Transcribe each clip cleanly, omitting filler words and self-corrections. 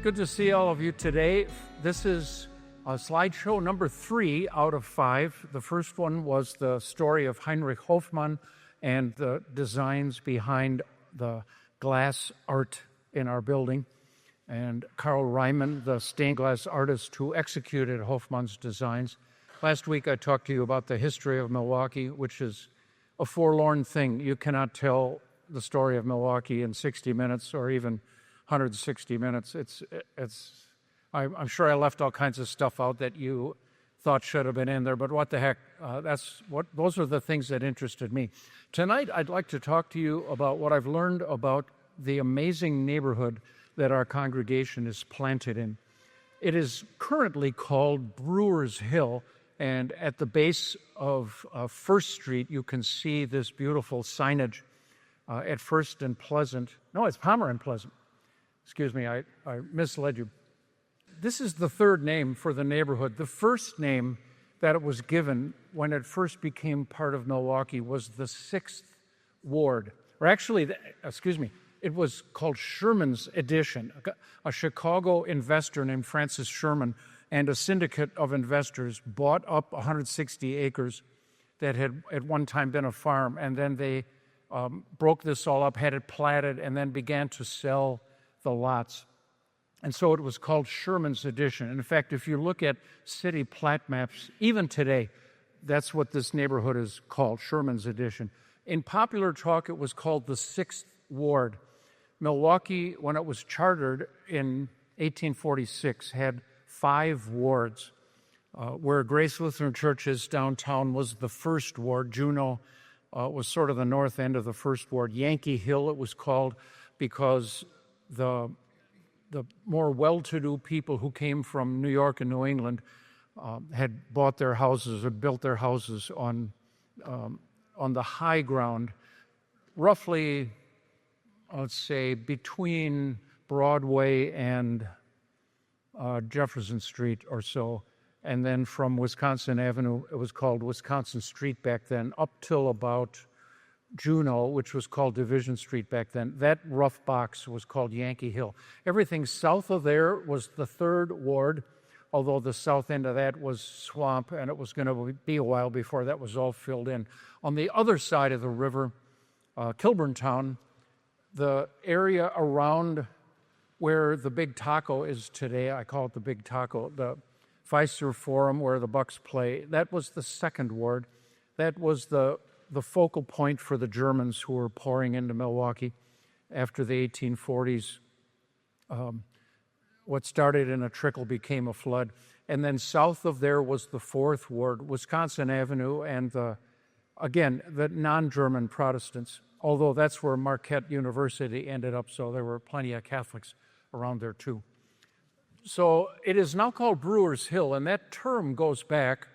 good to see all of you today. This is slideshow number 3 out of 5. The first one was the story of Heinrich Hofmann and the designs behind the glass art in our building. And Carl Reimann, the stained glass artist who executed Hofmann's designs. Last week I talked to you about the history of Milwaukee, which is a forlorn thing. You cannot tell the story of Milwaukee in 60 minutes or even 160 minutes. I'm sure I left all kinds of stuff out that you thought should have been in there, but what the heck, those are the things that interested me. Tonight, I'd like to talk to you about what I've learned about the amazing neighborhood that our congregation is planted in. It is currently called Brewers Hill, and at the base of First Street, you can see this beautiful signage at First and Pleasant. No, it's Palmer and Pleasant. Excuse me, I misled you. This is the third name for the neighborhood. The first name that it was given when it first became part of Milwaukee was the 6th Ward. Or actually, it was called Sherman's Addition. A Chicago investor named Francis Sherman and a syndicate of investors bought up 160 acres that had at one time been a farm, and then they broke this all up, had it platted, and then began to sell the lots. And so it was called Sherman's Addition. In fact, if you look at city plat maps, even today, that's what this neighborhood is called, Sherman's Addition. In popular talk, it was called the 6th Ward. Milwaukee, when it was chartered in 1846, had 5 wards. Where Grace Lutheran Church is downtown was the 1st Ward. Juneau was sort of the north end of the 1st Ward. Yankee Hill, it was called because the more well-to-do people who came from New York and New England had bought their houses or built their houses on the high ground, roughly, let's say, between Broadway and Jefferson Street or so. And then from Wisconsin Avenue, it was called Wisconsin Street back then, up till about Juneau, which was called Division Street back then. That rough box was called Yankee Hill. Everything south of there was the 3rd Ward, although the south end of that was swamp, and it was going to be a while before that was all filled in. On the other side of the river, Kilburn Town, the area around where the Big Taco is today, I call it the Big Taco, the Pfizer Forum where the Bucks play, that was the 2nd Ward. That was the focal point for the Germans who were pouring into Milwaukee after the 1840s. What started in a trickle became a flood. And then south of there was the 4th Ward, Wisconsin Avenue, and the non-German Protestants, although that's where Marquette University ended up, so there were plenty of Catholics around there too. So it is now called Brewers Hill, and that term goes back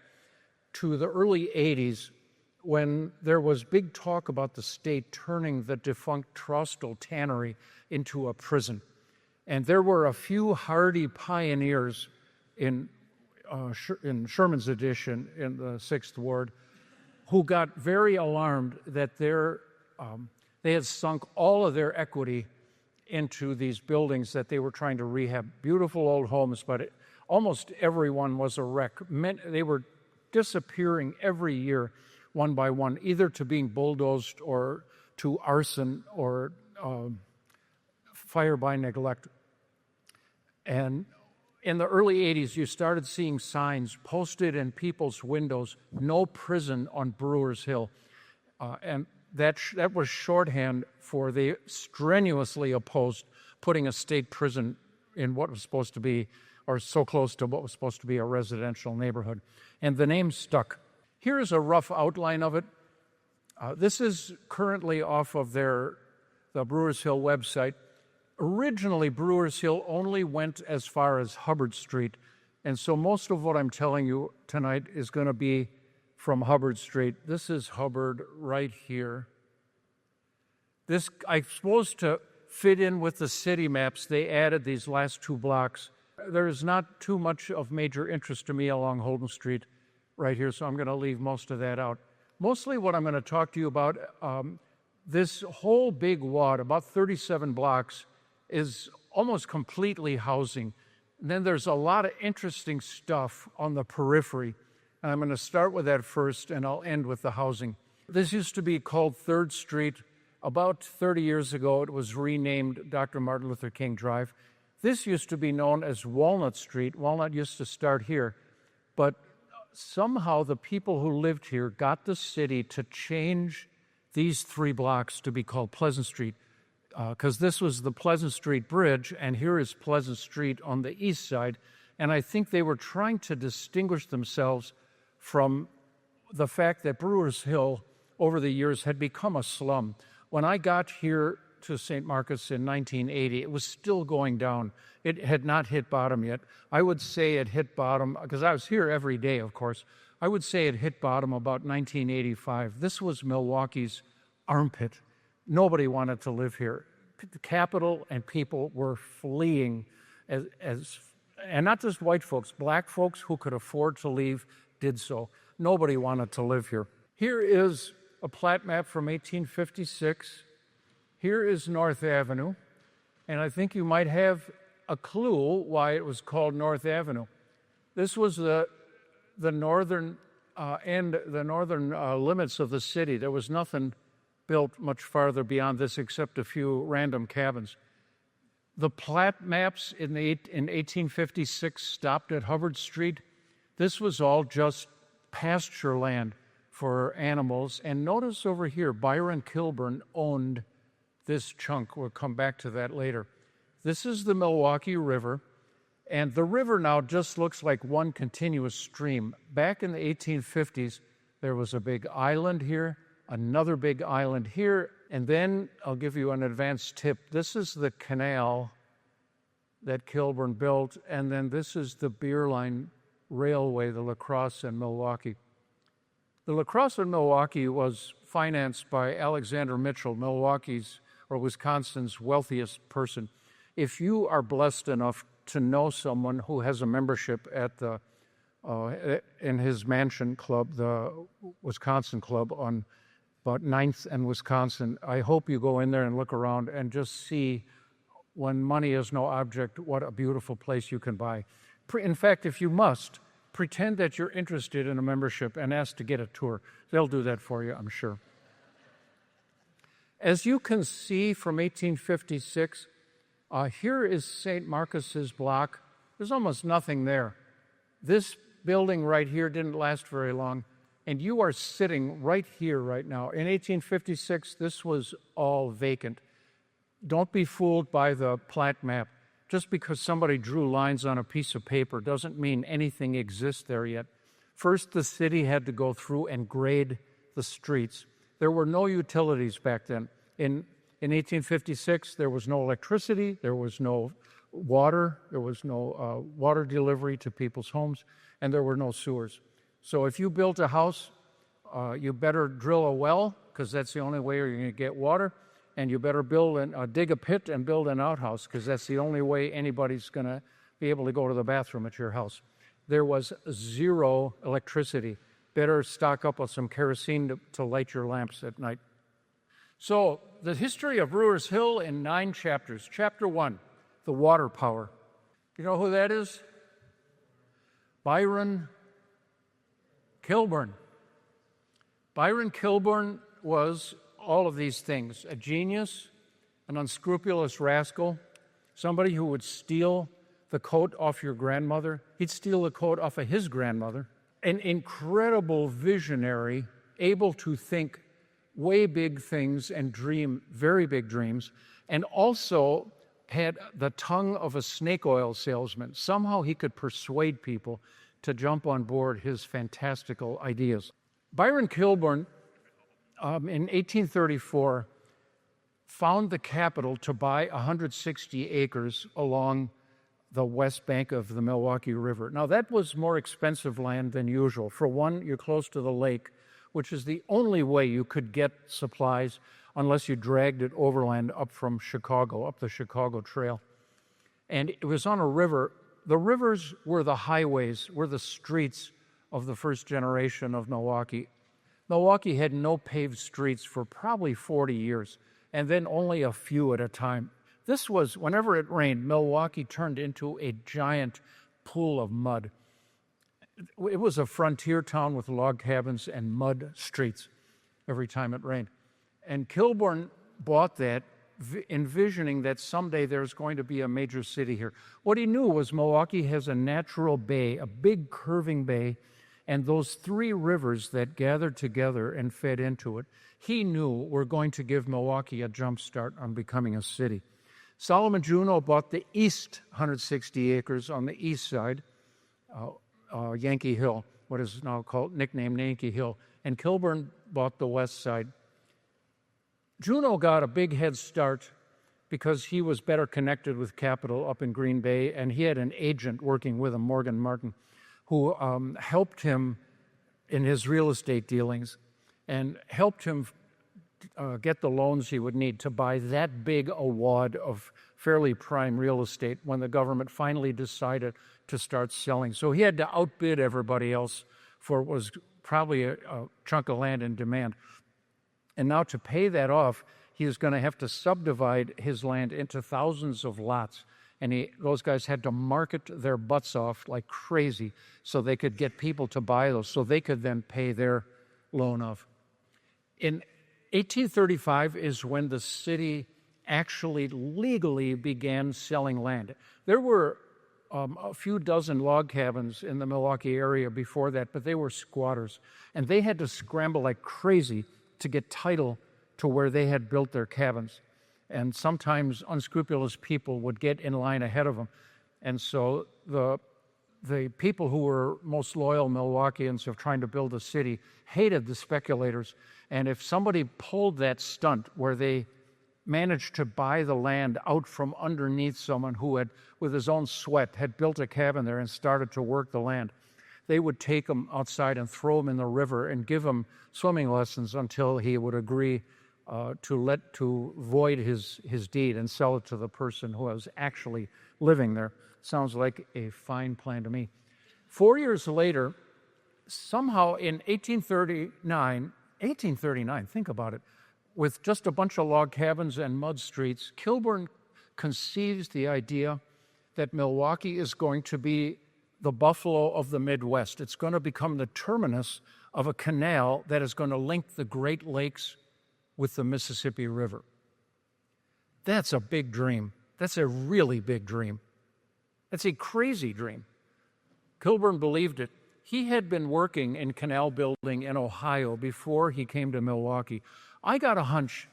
to the early 80s, when there was big talk about the state turning the defunct Trostel Tannery into a prison. And there were a few hardy pioneers in Sherman's Addition in the 6th Ward who got very alarmed that they had sunk all of their equity into these buildings that they were trying to rehab. Beautiful old homes, but almost everyone was a wreck. They were disappearing every year, one by one, either to being bulldozed or to arson or fire by neglect. And in the early 80s, you started seeing signs posted in people's windows, "No prison on Brewers Hill." And that was shorthand for they strenuously opposed putting a state prison in what was supposed to be, or so close to what was supposed to be, a residential neighborhood. And the name stuck. Here is a rough outline of it. This is currently off of the Brewers Hill website. Originally, Brewers Hill only went as far as Hubbard Street, and so most of what I'm telling you tonight is going to be from Hubbard Street. This is Hubbard right here. This, I'm supposed to fit in with the city maps. They added these last 2 blocks. There's not too much of major interest to me along Holden Street right here, so I'm going to leave most of that out. Mostly what I'm going to talk to you about, this whole big wad, about 37 blocks, is almost completely housing. And then there's a lot of interesting stuff on the periphery. And I'm going to start with that first, and I'll end with the housing. This used to be called 3rd Street. About 30 years ago, it was renamed Dr. Martin Luther King Drive. This used to be known as Walnut Street. Walnut used to start here. But somehow the people who lived here got the city to change these 3 blocks to be called Pleasant Street, because this was the Pleasant Street Bridge, and here is Pleasant Street on the east side. And I think they were trying to distinguish themselves from the fact that Brewers Hill over the years had become a slum. When I got here to St. Marcus in 1980, it was still going down. It had not hit bottom yet. I would say it hit bottom, because I was here every day, of course. I would say it hit bottom about 1985. This was Milwaukee's armpit. Nobody wanted to live here. The capital and people were fleeing, and not just white folks, black folks who could afford to leave did so. Nobody wanted to live here. Here is a plat map from 1856. Here is North Avenue, and I think you might have a clue why it was called North Avenue. This was the northern limits of the city. There was nothing built much farther beyond this except a few random cabins. The plat maps in 1856 stopped at Hubbard Street. This was all just pasture land for animals. And notice over here, Byron Kilburn owned this chunk. We'll come back to that later. This is the Milwaukee River, and the river now just looks like one continuous stream. Back in the 1850s, there was a big island here, another big island here, and then I'll give you an advanced tip. This is the canal that Kilburn built, and then this is the Beer Line Railway, the La Crosse and Milwaukee. The La Crosse in Milwaukee was financed by Alexander Mitchell, Milwaukee's or Wisconsin's wealthiest person. If you are blessed enough to know someone who has a membership at the in his mansion club, the Wisconsin Club on about 9th and Wisconsin, I hope you go in there and look around and just see, when money is no object, what a beautiful place you can buy. In fact, if you must, pretend that you're interested in a membership and ask to get a tour. They'll do that for you, I'm sure. As you can see from 1856, here is St. Marcus's block. There's almost nothing there. This building right here didn't last very long, and you are sitting right here right now. In 1856, this was all vacant. Don't be fooled by the plat map. Just because somebody drew lines on a piece of paper doesn't mean anything exists there yet. First, the city had to go through and grade the streets. There were no utilities back then. In 1856, there was no electricity, there was no water, there was no water delivery to people's homes, and there were no sewers. So if you built a house, you better drill a well, because that's the only way you're going to get water. And you better dig a pit and build an outhouse, because that's the only way anybody's going to be able to go to the bathroom at your house. There was zero electricity. Better stock up on some kerosene to light your lamps at night. So the history of Brewers Hill in 9 chapters. Chapter 1, the water power. You know who that is? Byron Kilburn. Byron Kilburn was all of these things: a genius, an unscrupulous rascal, somebody who would steal the coat off your grandmother. He'd steal the coat off of his grandmother. An incredible visionary, able to think way big things and dream very big dreams, and also had the tongue of a snake oil salesman. Somehow he could persuade people to jump on board his fantastical ideas. Byron Kilburn, in 1834, found the capital to buy 160 acres along the west bank of the Milwaukee River. Now, that was more expensive land than usual. For one, you're close to the lake, which is the only way you could get supplies unless you dragged it overland up from Chicago, up the Chicago Trail. And it was on a river. The rivers were the highways, were the streets of the first generation of Milwaukee. Milwaukee had no paved streets for probably 40 years, and then only a few at a time. This was, whenever it rained, Milwaukee turned into a giant pool of mud. It was a frontier town with log cabins and mud streets every time it rained. And Kilbourne bought that, envisioning that someday there's going to be a major city here. What he knew was Milwaukee has a natural bay, a big curving bay, and those three rivers that gathered together and fed into it, he knew were going to give Milwaukee a jump start on becoming a city. Solomon Juneau bought the east 160 acres on the east side, Yankee Hill, what is now nicknamed Yankee Hill, and Kilbourne bought the west side. Juneau got a big head start because he was better connected with capital up in Green Bay, and he had an agent working with him, Morgan Martin, who helped him in his real estate dealings and helped him get the loans he would need to buy that big a wad of fairly prime real estate when the government finally decided to start selling. So he had to outbid everybody else for what was probably a chunk of land in demand. And now to pay that off, he was going to have to subdivide his land into thousands of lots. And those guys had to market their butts off like crazy so they could get people to buy those, so they could then pay their loan off. In 1835 is when the city actually legally began selling land. There were a few dozen log cabins in the Milwaukee area before that, but they were squatters. And they had to scramble like crazy to get title to where they had built their cabins. And sometimes unscrupulous people would get in line ahead of them. And so the people who were most loyal Milwaukeeans of trying to build a city hated the speculators. And if somebody pulled that stunt where they managed to buy the land out from underneath someone who had, with his own sweat, had built a cabin there and started to work the land, they would take him outside and throw him in the river and give him swimming lessons until he would agree to void his deed and sell it to the person who was actually living there. Sounds like a fine plan to me. 4 years later, somehow in 1839, think about it, with just a bunch of log cabins and mud streets, Kilbourne conceives the idea that Milwaukee is going to be the Buffalo of the Midwest. It's going to become the terminus of a canal that is going to link the Great Lakes with the Mississippi River. That's a big dream. That's a really big dream. That's a crazy dream. Kilbourne believed it. He had been working in canal building in Ohio before he came to Milwaukee. I got a hunch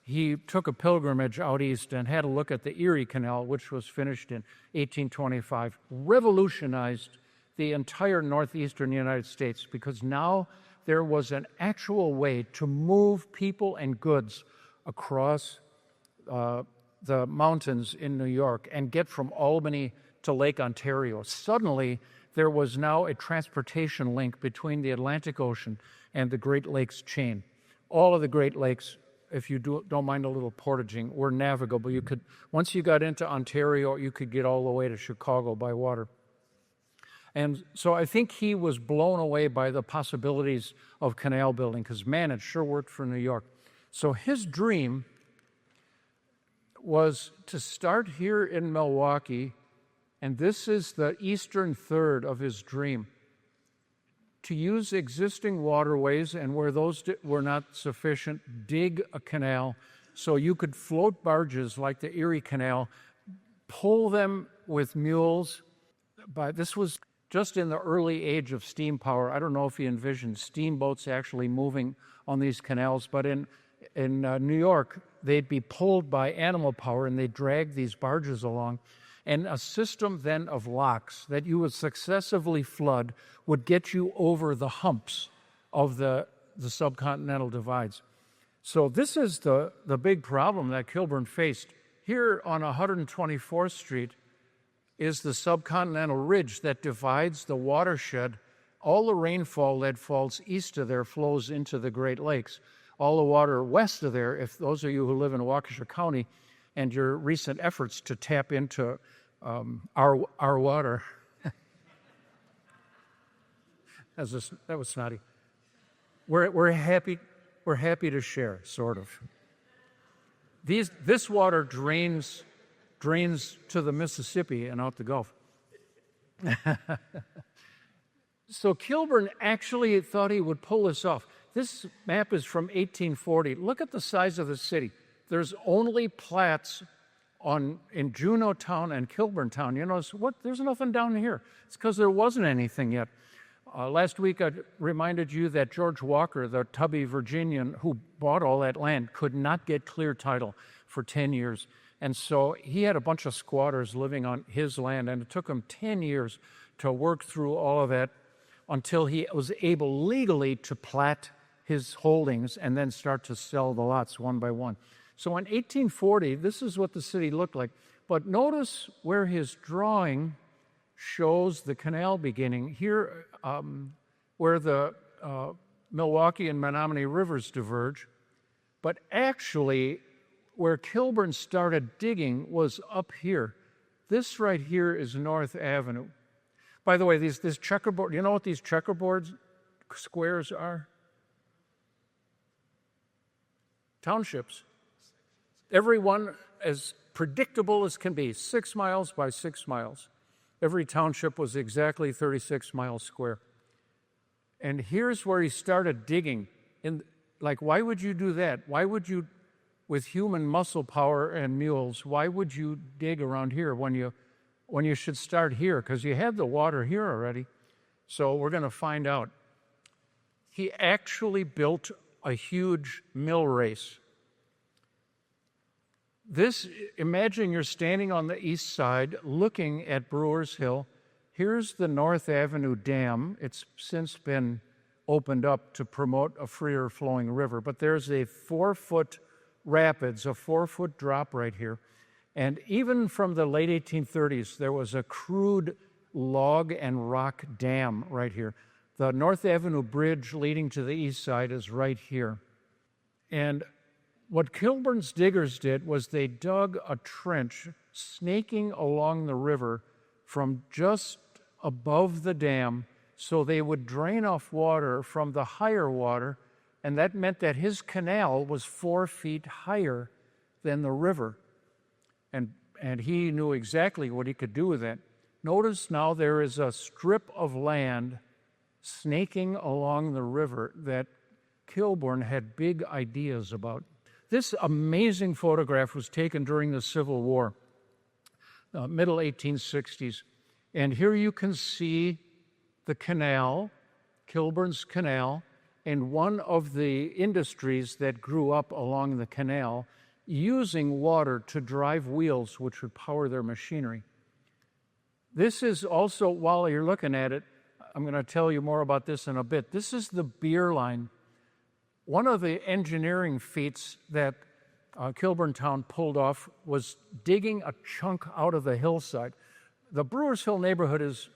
he took a pilgrimage out east and had a look at the Erie Canal, which was finished in 1825, revolutionized the entire northeastern United States because now there was an actual way to move people and goods across the mountains in New York and get from Albany to Lake Ontario. Suddenly, there was now a transportation link between the Atlantic Ocean and the Great Lakes chain. All of the Great Lakes, if you don't mind a little portaging, were navigable. You could, once you got into Ontario, you could get all the way to Chicago by water. And so I think he was blown away by the possibilities of canal building because, man, it sure worked for New York. So his dream was to start here in Milwaukee, and this is the eastern third of his dream, to use existing waterways, and where those were not sufficient, dig a canal so you could float barges like the Erie Canal, pull them with mules. But this was just in the early age of steam power. I don't know if he envisioned steamboats actually moving on these canals, but in New York, they'd be pulled by animal power, and they'd drag these barges along. And a system then of locks that you would successively flood would get you over the humps of the subcontinental divides. So this is the big problem that Kilbourne faced. Here on 124th Street is the subcontinental ridge that divides the watershed. All the rainfall that falls east of there flows into the Great Lakes. All the water west of there, if those of you who live in Waukesha County and your recent efforts to tap into our water, that was snotty. We're happy to share, sort of. This water drains drains to the Mississippi and out the Gulf. So Kilburn actually thought he would pull this off. This map is from 1840. Look at the size of the city. There's only plats in Juneau Town and Kilburn Town. You know, there's nothing down here. It's because there wasn't anything yet. Last week I reminded you that George Walker, the tubby Virginian who bought all that land, could not get clear title for 10 years. And so he had a bunch of squatters living on his land, and it took him 10 years to work through all of that until he was able legally to plat his holdings and then start to sell the lots one by one. So in 1840, this is what the city looked like. But notice where his drawing shows the canal beginning. Here, where the Milwaukee and Menominee rivers diverge. But actually, where Kilburn started digging was up here. This right here is North Avenue. By the way, this checkerboard, you know what these checkerboard squares are? Townships. Every one as predictable as can be, 6 miles by 6 miles. Every township was exactly 36 miles square. And here's where he started digging. Why would you do that? Why would you, with human muscle power and mules, why would you dig around here when you should start here? Because you had the water here already. So we're going to find out. He actually built a huge mill race. Imagine you're standing on the east side looking at Brewers Hill. Here's the North Avenue Dam. It's since been opened up to promote a freer flowing river, but there's a 4-foot rapids, a 4-foot drop right here. And even from the late 1830s, there was a crude log and rock dam right here. The North Avenue Bridge leading to the east side is right here. And what Kilburn's diggers did was they dug a trench snaking along the river from just above the dam so they would drain off water from the higher water, and that meant that his canal was 4 feet higher than the river. And he knew exactly what he could do with that. Notice now there is a strip of land snaking along the river that Kilburn had big ideas about. This amazing photograph was taken during the Civil War, middle 1860s. And here you can see the canal, Kilburn's Canal, and one of the industries that grew up along the canal using water to drive wheels which would power their machinery. This is also, while you're looking at it, I'm going to tell you more about this in a bit. This is the beer line. One of the engineering feats that Kilburn Town pulled off was digging a chunk out of the hillside. The Brewers Hill neighborhood is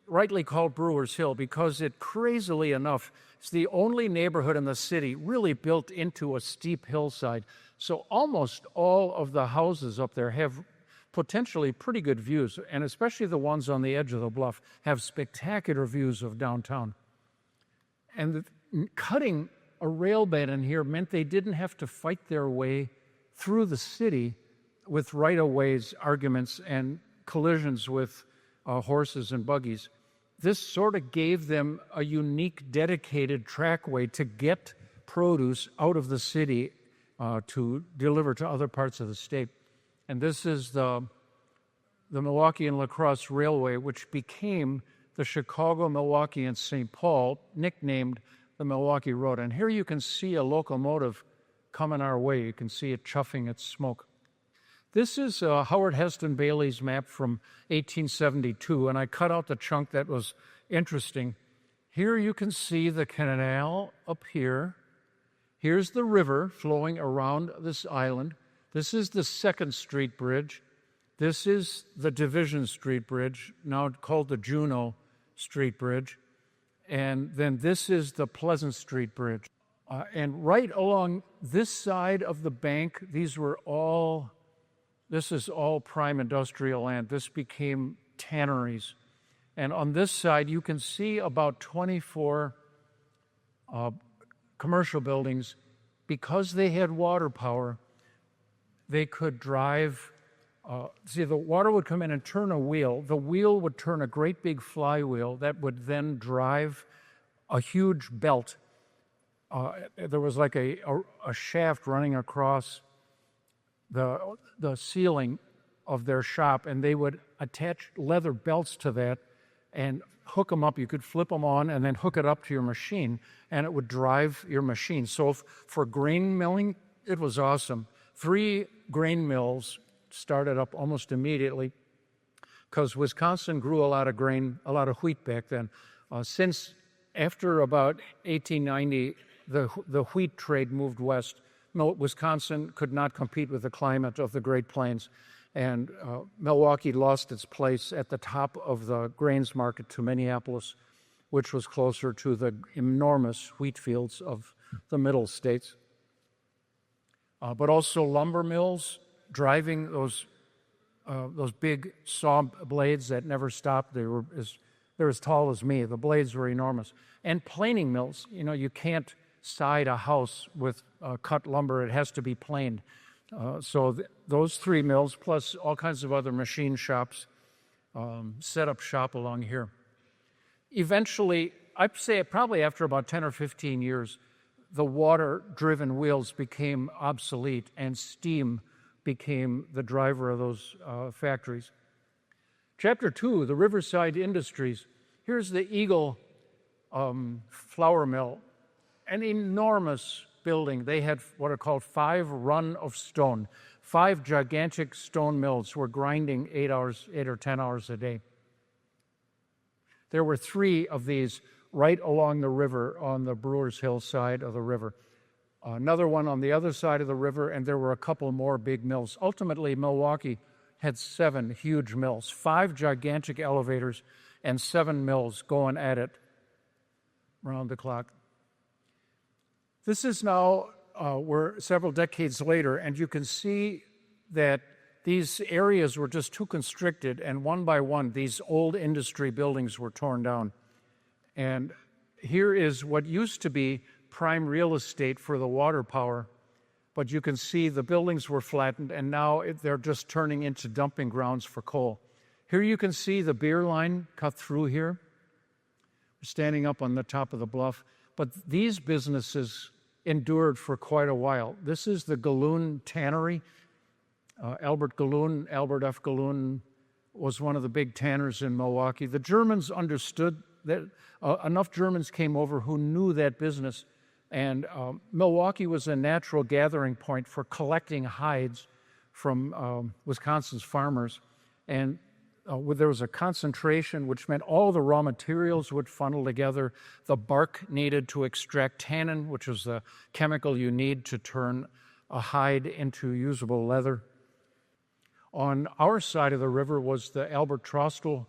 rightly called Brewers Hill because it, crazily enough, is the only neighborhood in the city really built into a steep hillside. So almost all of the houses up there have potentially pretty good views, and especially the ones on the edge of the bluff have spectacular views of downtown. And cutting a rail bed in here meant they didn't have to fight their way through the city with right-of-ways arguments and collisions with horses and buggies. This sort of gave them a unique, dedicated trackway to get produce out of the city to deliver to other parts of the state. And this is the Milwaukee and La Crosse Railway, which became the Chicago, Milwaukee, and St. Paul, nicknamed the Milwaukee Road. And here you can see a locomotive coming our way. You can see it chuffing its smoke. This is Howard Heston Bailey's map from 1872, and I cut out the chunk that was interesting. Here you can see the canal up here. Here's the river flowing around this island. This is the 2nd Street Bridge. This is the Division Street Bridge, now called the Juneau Street Bridge. And then this is the Pleasant Street Bridge. And right along this side of the bank, this is all prime industrial land. This became tanneries. And on this side, you can see about 24 commercial buildings. Because they had water power, they could drive See, the water would come in and turn a wheel. The wheel would turn a great big flywheel that would then drive a huge belt. There was like a shaft running across the ceiling of their shop, and they would attach leather belts to that and hook them up. You could flip them on and then hook it up to your machine, and it would drive your machine. So for grain milling, it was awesome. 3 grain mills started up almost immediately because Wisconsin grew a lot of grain, a lot of wheat back then. Since after about 1890, the wheat trade moved west. Wisconsin could not compete with the climate of the Great Plains, and Milwaukee lost its place at the top of the grains market to Minneapolis, which was closer to the enormous wheat fields of the middle states. But also lumber mills driving those big saw blades that never stopped. They're as tall as me. The blades were enormous. And planing mills. You can't side a house with cut lumber. It has to be planed. So those 3 mills, plus all kinds of other machine shops, set up shop along here. Eventually, I'd say probably after about 10 or 15 years, the water-driven wheels became obsolete and steam became the driver of those factories. Chapter 2, the Riverside Industries. Here's the Eagle flour mill, an enormous building. They had what are called 5 run of stone. 5 gigantic stone mills were grinding 8 or 10 hours a day. There were 3 of these right along the river on the Brewers Hill side of the river. Another one on the other side of the river, and there were a couple more big mills. Ultimately, Milwaukee had 7 huge mills, 5 gigantic elevators, and 7 mills going at it round the clock. This is now, we're several decades later, and you can see that these areas were just too constricted, and one by one, these old industry buildings were torn down. And here is what used to be prime real estate for the water power, but you can see the buildings were flattened, and now they're just turning into dumping grounds for coal. Here you can see the beer line cut through here. We're standing up on the top of the bluff, but these businesses endured for quite a while. This is the Galloon Tannery. Albert F. Galloon was one of the big tanners in Milwaukee. The Germans understood that enough Germans came over who knew that business, and Milwaukee was a natural gathering point for collecting hides from Wisconsin's farmers. And there was a concentration, which meant all the raw materials would funnel together. The bark needed to extract tannin, which was the chemical you need to turn a hide into usable leather. On our side of the river was the Albert Trostel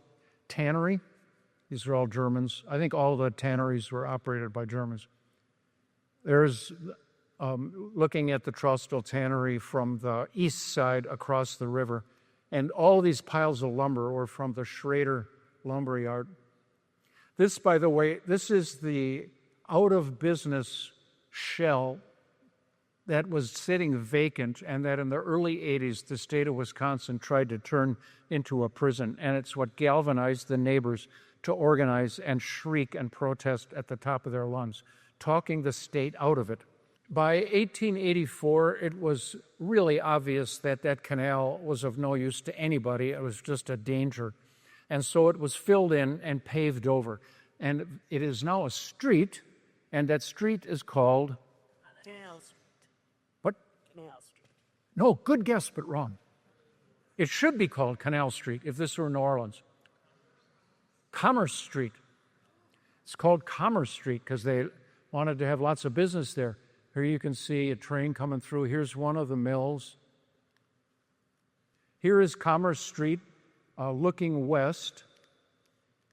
Tannery. These are all Germans. I think all the tanneries were operated by Germans. There's, looking at the Trostel Tannery from the east side across the river, and all these piles of lumber were from the Schrader Lumberyard. This, by the way, this is the out-of-business shell that was sitting vacant and that in the early 80s the state of Wisconsin tried to turn into a prison, and it's what galvanized the neighbors to organize and shriek and protest at the top of their lungs, talking the state out of it. By 1884, it was really obvious that that canal was of no use to anybody. It was just a danger. And so it was filled in and paved over. And it is now a street, and that street is called... Canal Street. What? Canal Street. No, good guess, but wrong. It should be called Canal Street if this were New Orleans. Commerce Street. It's called Commerce Street because they wanted to have lots of business there. Here you can see a train coming through. Here's one of the mills. Here is Commerce Street looking west.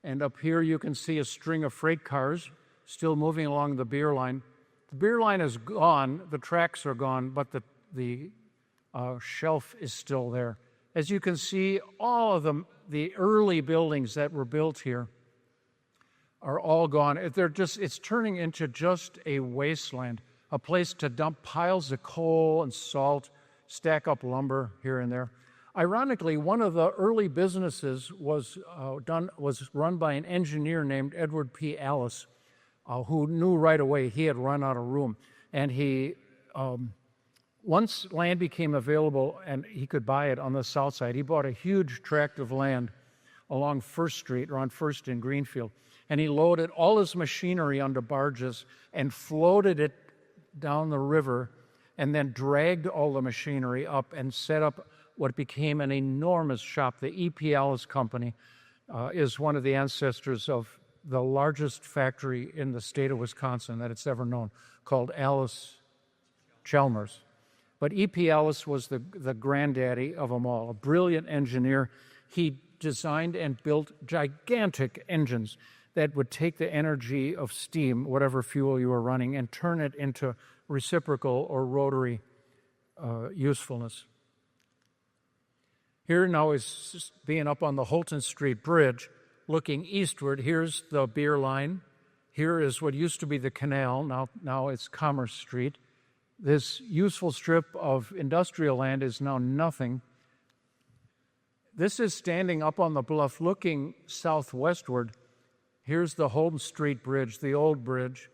And up here you can see a string of freight cars still moving along the beer line. The beer line is gone, the tracks are gone, but the shelf is still there. As you can see, all of the early buildings that were built here are all gone. It's turning into just a wasteland, a place to dump piles of coal and salt, stack up lumber here and there. Ironically, one of the early businesses was run by an engineer named Edward P. Alice, who knew right away he had run out of room. And he, once land became available and he could buy it on the south side, he bought a huge tract of land along First Street, around First in Greenfield. And he loaded all his machinery onto barges and floated it down the river, and then dragged all the machinery up and set up what became an enormous shop. The E.P. Alice Company is one of the ancestors of the largest factory in the state of Wisconsin that it's ever known, called Alice Chalmers. But E.P. Alice was the granddaddy of them all, a brilliant engineer. He designed and built gigantic engines that would take the energy of steam, whatever fuel you were running, and turn it into reciprocal or rotary usefulness. Here now is just being up on the Holton Street Bridge, looking eastward. Here's the beer line. Here is what used to be the canal. Now it's Commerce Street. This useful strip of industrial land is now nothing. This is standing up on the bluff looking southwestward. Here's the Holton Street Bridge, the old bridge.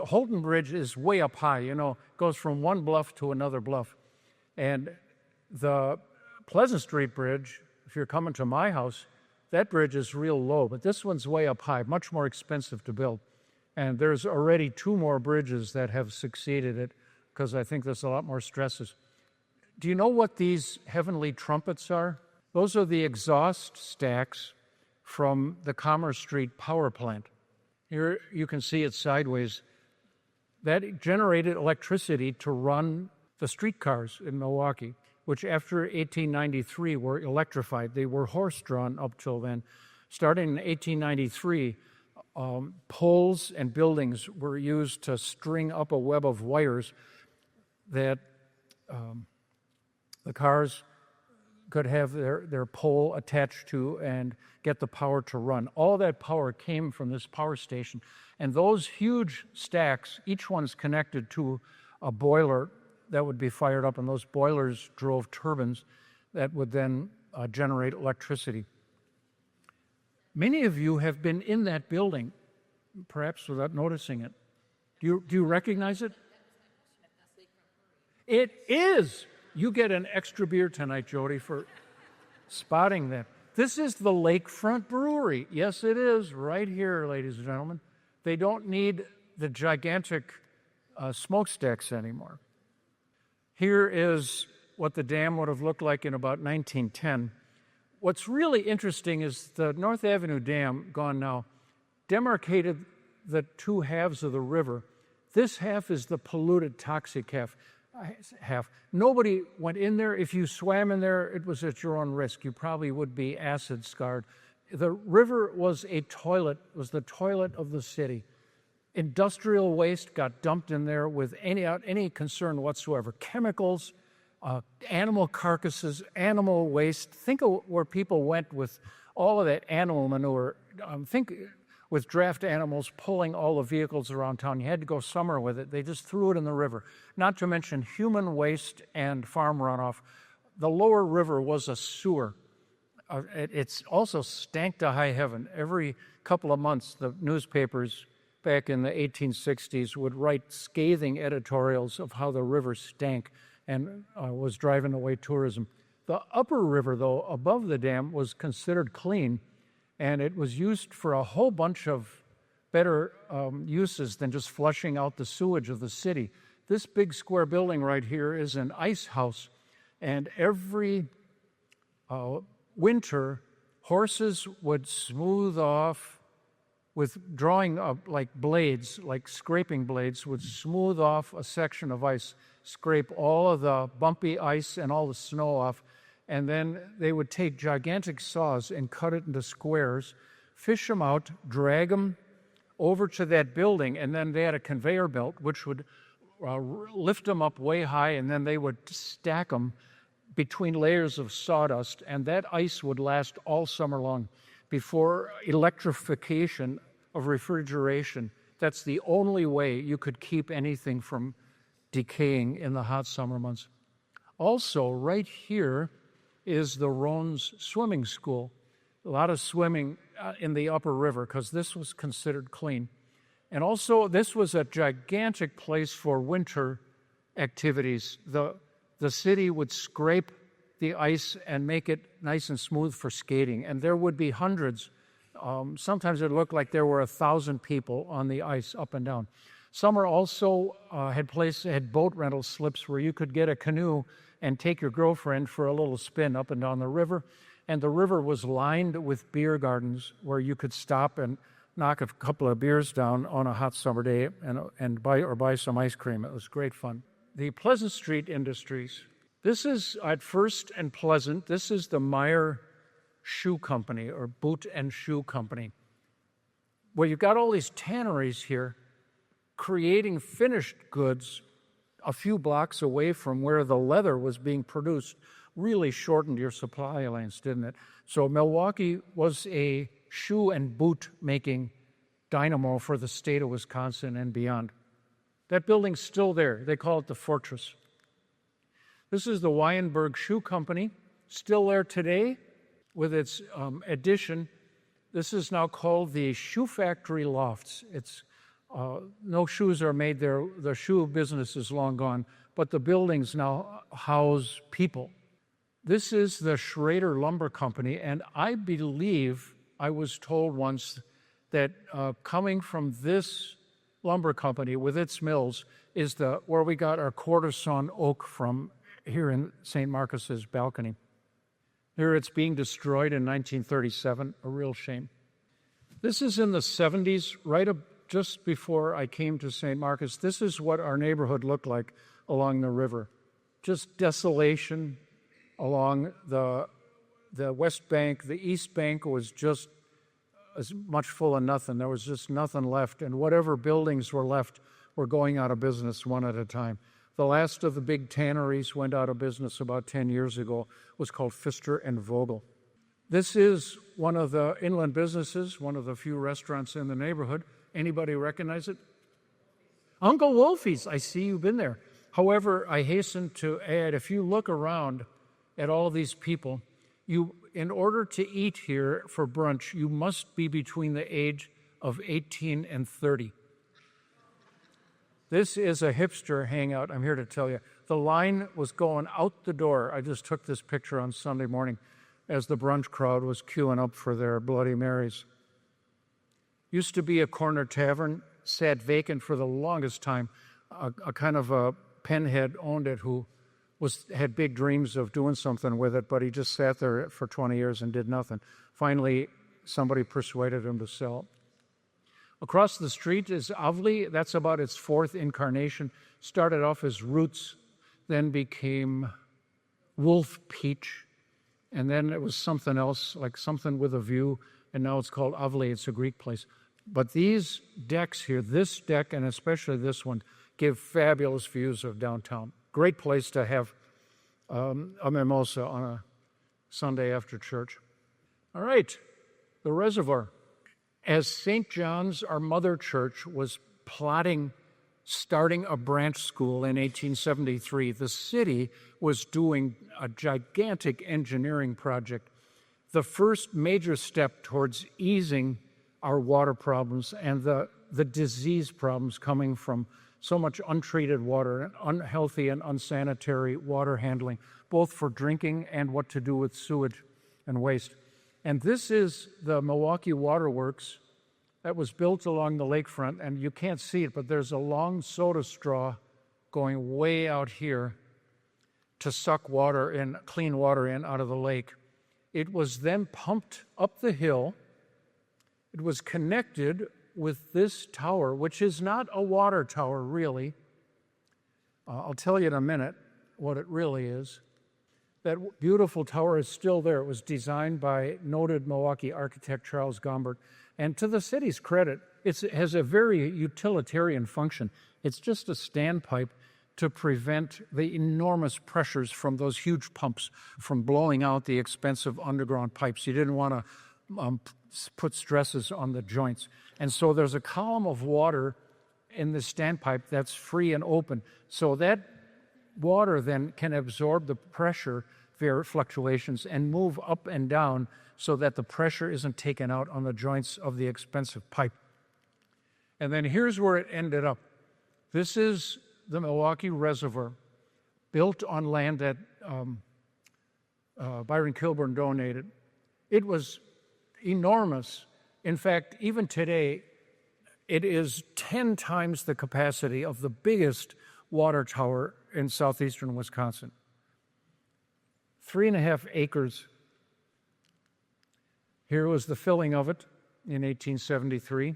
Holton Bridge is way up high, goes from one bluff to another bluff. And the Pleasant Street Bridge, if you're coming to my house, that bridge is real low, but this one's way up high, much more expensive to build. And there's already 2 more bridges that have succeeded it, because I think there's a lot more stresses. Do you know what these heavenly trumpets are? Those are the exhaust stacks from the Commerce Street power plant. Here you can see it sideways. That generated electricity to run the streetcars in Milwaukee, which after 1893 were electrified. They were horse-drawn up till then. Starting in 1893, poles and buildings were used to string up a web of wires that the cars could have their pole attached to and get the power to run. All that power came from this power station. And those huge stacks, each one's connected to a boiler that would be fired up, and those boilers drove turbines that would then generate electricity. Many of you have been in that building, perhaps without noticing it. Do you recognize it? It is. You get an extra beer tonight, Jody, for spotting that. This is the Lakefront Brewery. Yes, it is, right here, ladies and gentlemen. They don't need the gigantic smokestacks anymore. Here is what the dam would have looked like in about 1910. What's really interesting is the North Avenue Dam, gone now, demarcated the 2 halves of the river. This half is the polluted, toxic half. Nobody went in there. If you swam in there, it was at your own risk. You probably would be acid scarred. The river was a toilet, was the toilet of the city. Industrial waste got dumped in there with any concern whatsoever. Chemicals, animal carcasses, animal waste. Think of where people went with all of that animal manure. Think with draft animals pulling all the vehicles around town. You had to go somewhere with it. They just threw it in the river. Not to mention human waste and farm runoff. The lower river was a sewer. It's also stank to high heaven. Every couple of months, the newspapers back in the 1860s would write scathing editorials of how the river stank and was driving away tourism. The upper river, though, above the dam, was considered clean, and it was used for a whole bunch of better uses than just flushing out the sewage of the city. This big square building right here is an ice house, and every winter, horses would smooth off with drawing like blades, like scraping blades, would smooth off a section of ice, scrape all of the bumpy ice and all the snow off, and then they would take gigantic saws and cut it into squares, fish them out, drag them over to that building, and then they had a conveyor belt which would lift them up way high, and then they would stack them between layers of sawdust, and that ice would last all summer long. Before electrification of refrigeration, that's the only way you could keep anything from decaying in the hot summer months. Also, right here is the Rhones Swimming School. A lot of swimming in the upper river because this was considered clean. And also, this was a gigantic place for winter activities. The city would scrape the ice and make it nice and smooth for skating. And there would be hundreds. Sometimes it looked like there were 1,000 people on the ice up and down. Summer also had boat rental slips where you could get a canoe and take your girlfriend for a little spin up and down the river. And the river was lined with beer gardens where you could stop and knock a couple of beers down on a hot summer day and buy some ice cream. It was great fun. The Pleasant Street Industries. This is at First and Pleasant. This is the Meyer Shoe Company or Boot and Shoe Company. Well, you've got all these tanneries here creating finished goods a few blocks away from where the leather was being produced. Really shortened your supply lanes, didn't it? So Milwaukee was a shoe and boot making dynamo for the state of Wisconsin and beyond. That building's still there. They call it the Fortress. This is the Weinberg Shoe Company, still there today with its addition. This is now called the Shoe Factory Lofts. It's no shoes are made there. The shoe business is long gone, but the buildings now house people. This is the Schrader Lumber Company, and I believe I was told once that coming from this lumber company with its mills is where we got our quarter-sawn oak from here in St. Marcus's balcony. Here it's being destroyed in 1937, a real shame. This is in the 70s, just before I came to St. Marcus. This is what our neighborhood looked like along the river. Just desolation along the west bank. The east bank was just as much full of nothing. There was just nothing left, and whatever buildings were left were going out of business one at a time. The last of the big tanneries went out of business about 10 years ago. It was called Pfister and Vogel. This is one of the inland businesses, one of the few restaurants in the neighborhood. Anybody recognize it? Uncle Wolfie's. I see you've been there. However, I hasten to add, if you look around at all these people, in order to eat here for brunch, you must be between the age of 18 and 30. This is a hipster hangout, I'm here to tell you. The line was going out the door. I just took this picture on Sunday morning as the brunch crowd was queuing up for their Bloody Marys. Used to be a corner tavern, sat vacant for the longest time. A kind of a penhead owned it who had big dreams of doing something with it, but he just sat there for 20 years and did nothing. Finally, somebody persuaded him to sell. Across the street is Avli. That's about its fourth incarnation. Started off as Roots, then became Wolf Peach, and then it was something else, like something with a view, and now it's called Avli. It's a Greek place. But these decks here, this deck and especially this one, give fabulous views of downtown. Great place to have a mimosa on a Sunday after church. All right, the reservoir. As St. John's, our mother church, was plotting starting a branch school in 1873, the city was doing a gigantic engineering project, the first major step towards easing our water problems and the disease problems coming from so much untreated water and unhealthy and unsanitary water handling, both for drinking and what to do with sewage and waste. And this is the Milwaukee Water Works that was built along the lakefront, and you can't see it, but there's a long soda straw going way out here to suck water in, clean water in out of the lake. It was then pumped up the hill. It was connected with this tower, which is not a water tower, really. I'll tell you in a minute what it really is. That beautiful tower is still there. It was designed by noted Milwaukee architect Charles Gombert. And to the city's credit, it has a very utilitarian function. It's just a standpipe to prevent the enormous pressures from those huge pumps from blowing out the expensive underground pipes. You didn't want to put stresses on the joints. And so there's a column of water in the standpipe that's free and open. So that water then can absorb the pressure fluctuations and move up and down so that the pressure isn't taken out on the joints of the expensive pipe. And then here's where it ended up. This is the Milwaukee Reservoir, built on land that Byron Kilburn donated. It was enormous. In fact, even today, it is 10 times the capacity of the biggest water tower in southeastern Wisconsin. 3.5 acres. Here was the filling of it in 1873. You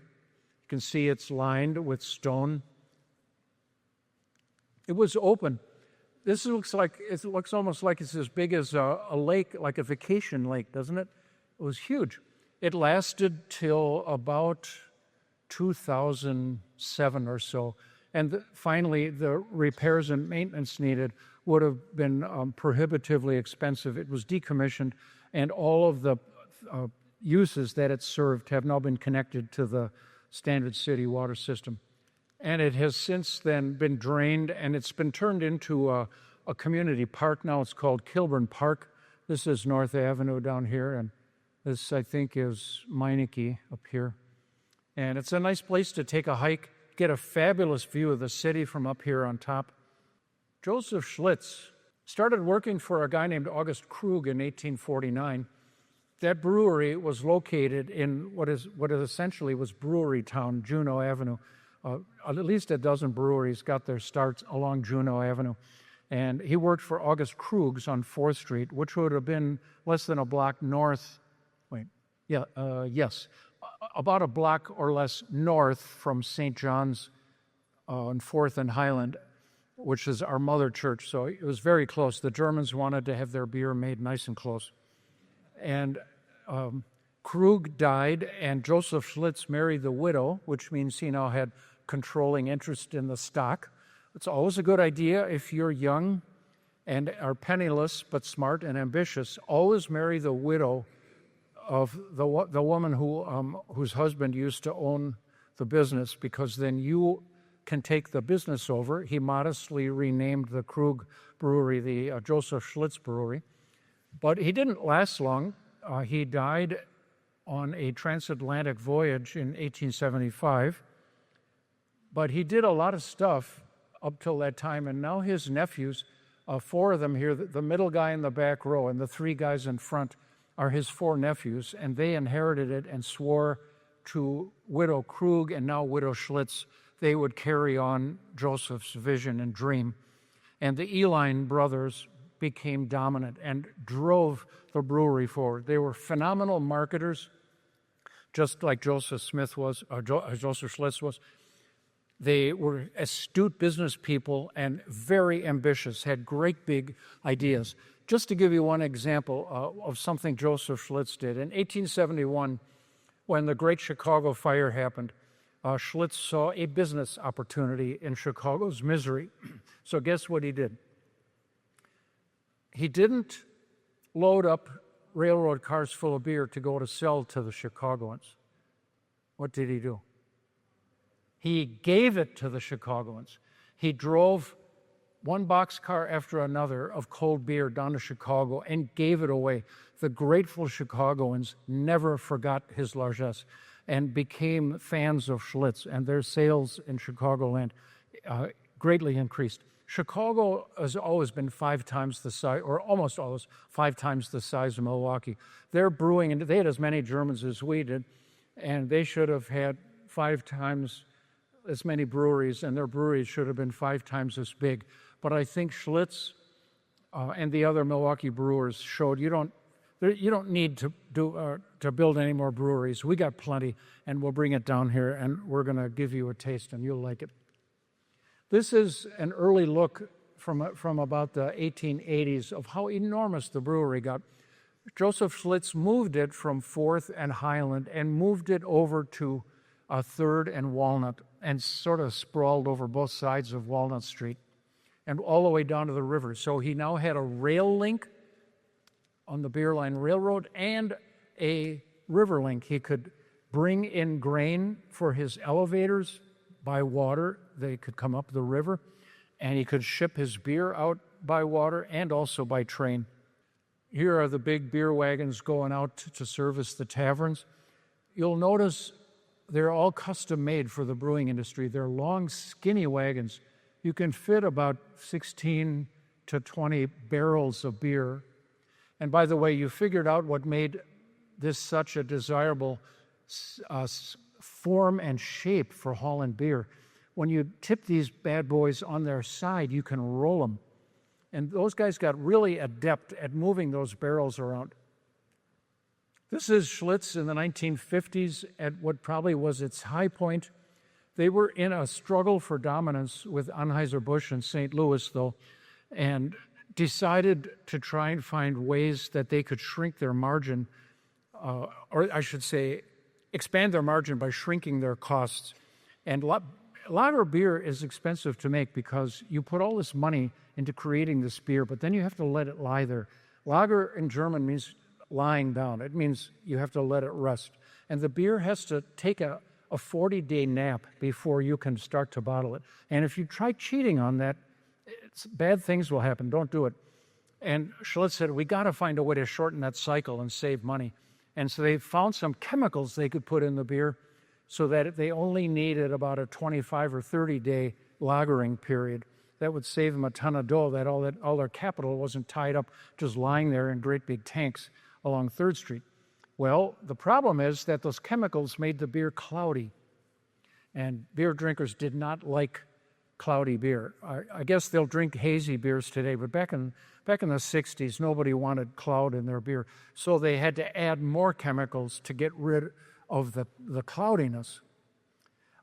can see it's lined with stone. It was open. This looks almost like it's as big as a lake, like a vacation lake, doesn't it? It was huge. It lasted till about 2007 or so. And finally, the repairs and maintenance needed would have been prohibitively expensive. It was decommissioned, and all of the uses that it served have now been connected to the standard city water system. And it has since then been drained, and it's been turned into a community park now. It's called Kilburn Park. This is North Avenue down here, and this, I think, is Meineke up here. And it's a nice place to take a hike, get a fabulous view of the city from up here on top. Joseph Schlitz started working for a guy named August Krug in 1849. That brewery was located in what essentially was Brewery Town, Juneau Avenue. At least a dozen breweries got their starts along Juneau Avenue. And he worked for August Krug's on 4th Street, which would have been less than a block north. About a block or less north from St. John's on 4th and Highland, which is our mother church. So it was very close. The Germans wanted to have their beer made nice and close. And Krug died, and Joseph Schlitz married the widow, which means he now had controlling interest in the stock. It's always a good idea if you're young and are penniless but smart and ambitious, always marry the widow of the woman whose husband used to own the business, because then you can take the business over. He modestly renamed the Krug Brewery the Joseph Schlitz Brewery. But he didn't last long. He died on a transatlantic voyage in 1875. But he did a lot of stuff up till that time, and now his nephews, 4 of them here, the middle guy in the back row and the 3 guys in front are his 4 nephews, and they inherited it and swore to Widow Krug and now Widow Schlitz they would carry on Joseph's vision and dream. And the Eline brothers became dominant and drove the brewery forward. They were phenomenal marketers, just like Joseph Schlitz was. They were astute business people and very ambitious, had great big ideas. Just to give you one example of something Joseph Schlitz did, in 1871, when the Great Chicago Fire happened, Schlitz saw a business opportunity in Chicago's misery. So guess what he did? He didn't load up railroad cars full of beer to go to sell to the Chicagoans. What did he do? He gave it to the Chicagoans. He drove one boxcar after another of cold beer down to Chicago and gave it away. The grateful Chicagoans never forgot his largesse and became fans of Schlitz, and their sales in Chicagoland greatly increased. Chicago has always been 5 times the size, or almost always 5 times the size of Milwaukee. They're brewing, and they had as many Germans as we did, and they should have had 5 times as many breweries, and their breweries should have been 5 times as big. But I think Schlitz and the other Milwaukee brewers showed you don't need to build any more breweries. We got plenty, and we'll bring it down here, and we're going to give you a taste, and you'll like it. This is an early look from about the 1880s of how enormous the brewery got. Joseph Schlitz moved it from 4th and Highland and moved it over to 3rd and Walnut and sort of sprawled over both sides of Walnut Street and all the way down to the river. So he now had a rail link on the Beer Line Railroad and a river link. He could bring in grain for his elevators by water. They could come up the river, and he could ship his beer out by water and also by train. Here are the big beer wagons going out to service the taverns. You'll notice they're all custom made for the brewing industry. They're long, skinny wagons. You can fit about 16 to 20 barrels of beer. And by the way, you figured out what made this such a desirable form and shape for hauling beer. When you tip these bad boys on their side, you can roll them. And those guys got really adept at moving those barrels around. This is Schlitz in the 1950s at what probably was its high point. They were in a struggle for dominance with Anheuser-Busch in St. Louis, though, and decided to try and find ways that they could shrink their margin, or I should say, expand their margin by shrinking their costs. And lager beer is expensive to make because you put all this money into creating this beer, but then you have to let it lie there. Lager in German means lying down. It means you have to let it rest. And the beer has to take a 40-day nap before you can start to bottle it. And if you try cheating on that, bad things will happen. Don't do it. And Schlitz said, we got to find a way to shorten that cycle and save money. And so they found some chemicals they could put in the beer so that they only needed about a 25 or 30-day lagering period. That would save them a ton of dough, that all their capital wasn't tied up just lying there in great big tanks along 3rd Street. Well, the problem is that those chemicals made the beer cloudy, and beer drinkers did not like cloudy beer. I guess they'll drink hazy beers today, but back in the 60s, nobody wanted cloud in their beer, so they had to add more chemicals to get rid of the cloudiness.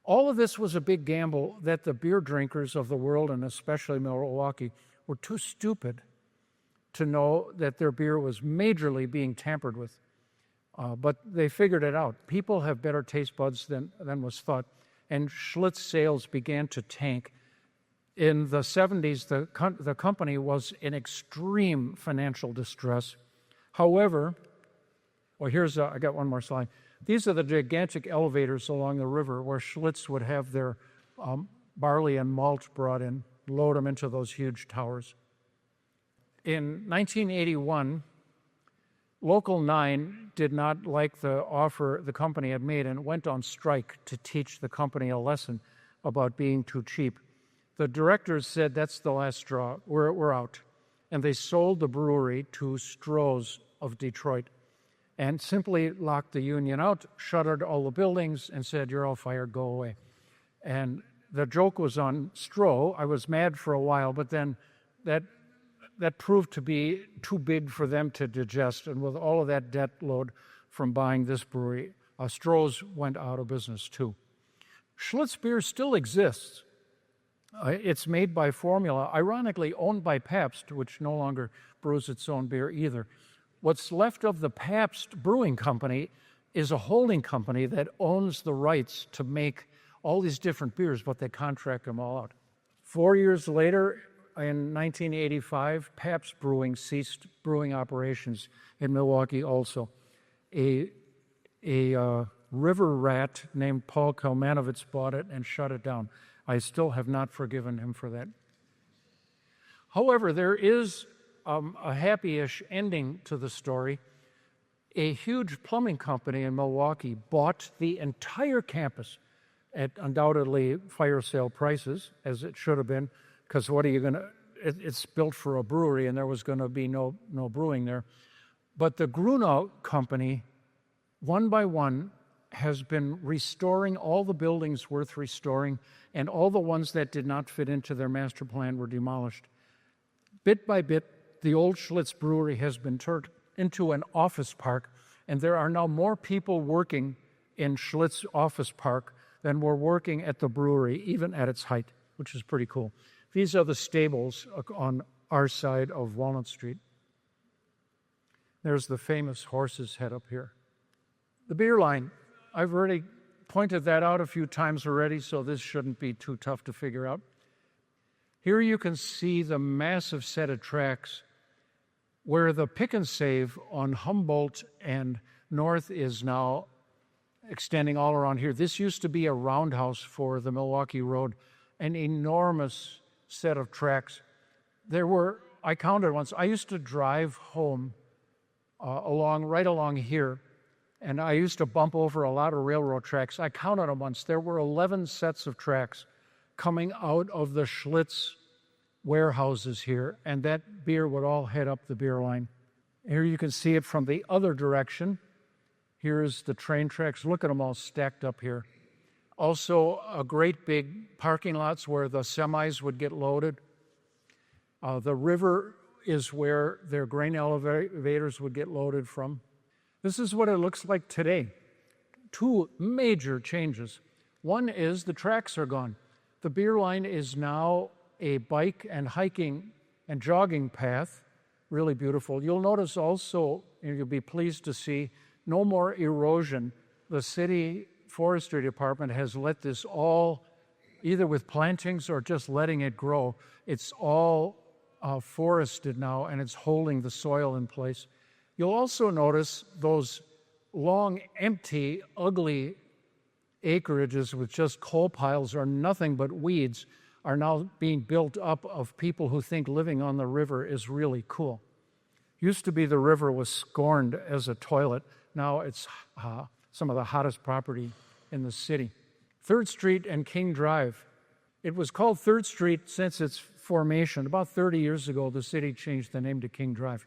All of this was a big gamble that the beer drinkers of the world, and especially Milwaukee, were too stupid to know that their beer was majorly being tampered with. But they figured it out. People have better taste buds than was thought. And Schlitz sales began to tank. In the 70s, the company was in extreme financial distress. However, I got one more slide. These are the gigantic elevators along the river where Schlitz would have their barley and malt brought in, load them into those huge towers. In 1981, Local 9 did not like the offer the company had made and went on strike to teach the company a lesson about being too cheap. The directors said, that's the last straw, we're out. And they sold the brewery to Stroh's of Detroit and simply locked the union out, shuttered all the buildings, and said, you're all fired, go away. And the joke was on Stroh. I was mad for a while, but then that proved to be too big for them to digest. And with all of that debt load from buying this brewery, Stroh's went out of business too. Schlitz beer still exists. It's made by Formula, ironically owned by Pabst, which no longer brews its own beer either. What's left of the Pabst Brewing Company is a holding company that owns the rights to make all these different beers, but they contract them all out. 4 years later, in 1985, Pabst Brewing ceased brewing operations in Milwaukee also. A river rat named Paul Kalmanovitz bought it and shut it down. I still have not forgiven him for that. However, there is a happy-ish ending to the story. A huge plumbing company in Milwaukee bought the entire campus at undoubtedly fire sale prices, as it should have been, because what are you going to... It's built for a brewery, and there was going to be no brewing there. But the Grunau company, one by one, has been restoring all the buildings worth restoring, and all the ones that did not fit into their master plan were demolished. Bit by bit, the old Schlitz brewery has been turned into an office park, and there are now more people working in Schlitz office park than were working at the brewery, even at its height, which is pretty cool. These are the stables on our side of Walnut Street. There's the famous horse's head up here. The beer line, I've already pointed that out a few times already, so this shouldn't be too tough to figure out. Here you can see the massive set of tracks where the Pick and Save on Humboldt and North is now extending all around here. This used to be a roundhouse for the Milwaukee Road, an enormous set of tracks. I counted once, I used to drive home right along here. And I used to bump over a lot of railroad tracks. I counted them once. There were 11 sets of tracks coming out of the Schlitz warehouses here, and that beer would all head up the beer line. Here you can see it from the other direction. Here's the train tracks. Look at them all stacked up here. Also, a great big parking lots where the semis would get loaded. The river is where their grain elevators would get loaded from. This is what it looks like today. Two major changes. One is the tracks are gone. The beer line is now a bike and hiking and jogging path. Really beautiful. You'll notice also, and you'll be pleased to see, no more erosion. The city forestry department has let this all, either with plantings or just letting it grow, it's all forested now, and it's holding the soil in place. You'll also notice those long, empty, ugly acreages with just coal piles or nothing but weeds are now being built up of people who think living on the river is really cool. Used to be the river was scorned as a toilet. Now it's some of the hottest property in the city. 3rd Street and King Drive. It was called 3rd Street since its formation. About 30 years ago, the city changed the name to King Drive.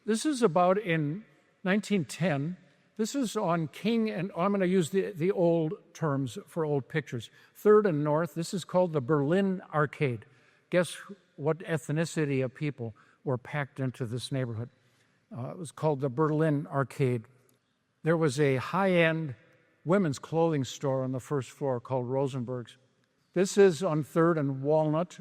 This is about in 1910. This is on King, and I'm going to use the old terms for old pictures. 3rd and North, this is called the Berlin Arcade. Guess what ethnicity of people were packed into this neighborhood? It was called the Berlin Arcade. There was a high-end women's clothing store on the first floor called Rosenberg's. This is on 3rd and Walnut,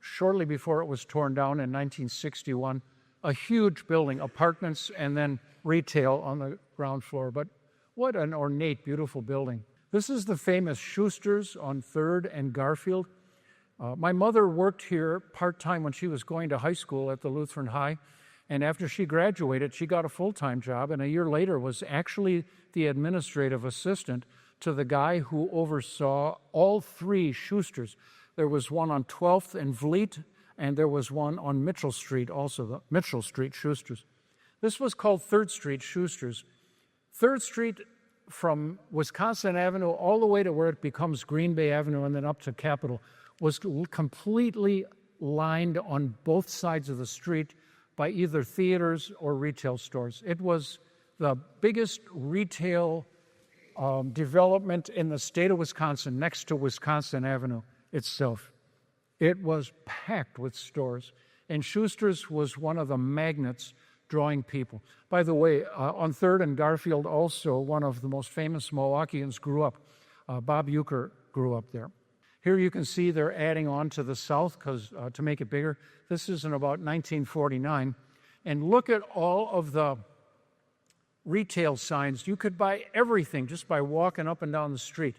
shortly before it was torn down in 1961. A huge building, apartments and then retail on the ground floor. But what an ornate, beautiful building. This is the famous Schuster's on 3rd and Garfield. My mother worked here part-time when she was going to high school at the Lutheran High. And after she graduated, she got a full-time job, and a year later was actually the administrative assistant to the guy who oversaw all 3 Schusters. There was one on 12th and Vliet, and there was one on Mitchell Street, also the Mitchell Street Schusters. This was called 3rd Street Schusters. 3rd Street from Wisconsin Avenue all the way to where it becomes Green Bay Avenue and then up to Capitol was completely lined on both sides of the street by either theaters or retail stores. It was the biggest retail development in the state of Wisconsin next to Wisconsin Avenue itself. It was packed with stores, and Schuster's was one of the magnets drawing people. By the way, on 3rd and Garfield also, one of the most famous Milwaukeeans grew up. Bob Euchre grew up there. Here you can see they're adding on to the south to make it bigger. This is in about 1949. And look at all of the retail signs. You could buy everything just by walking up and down the street.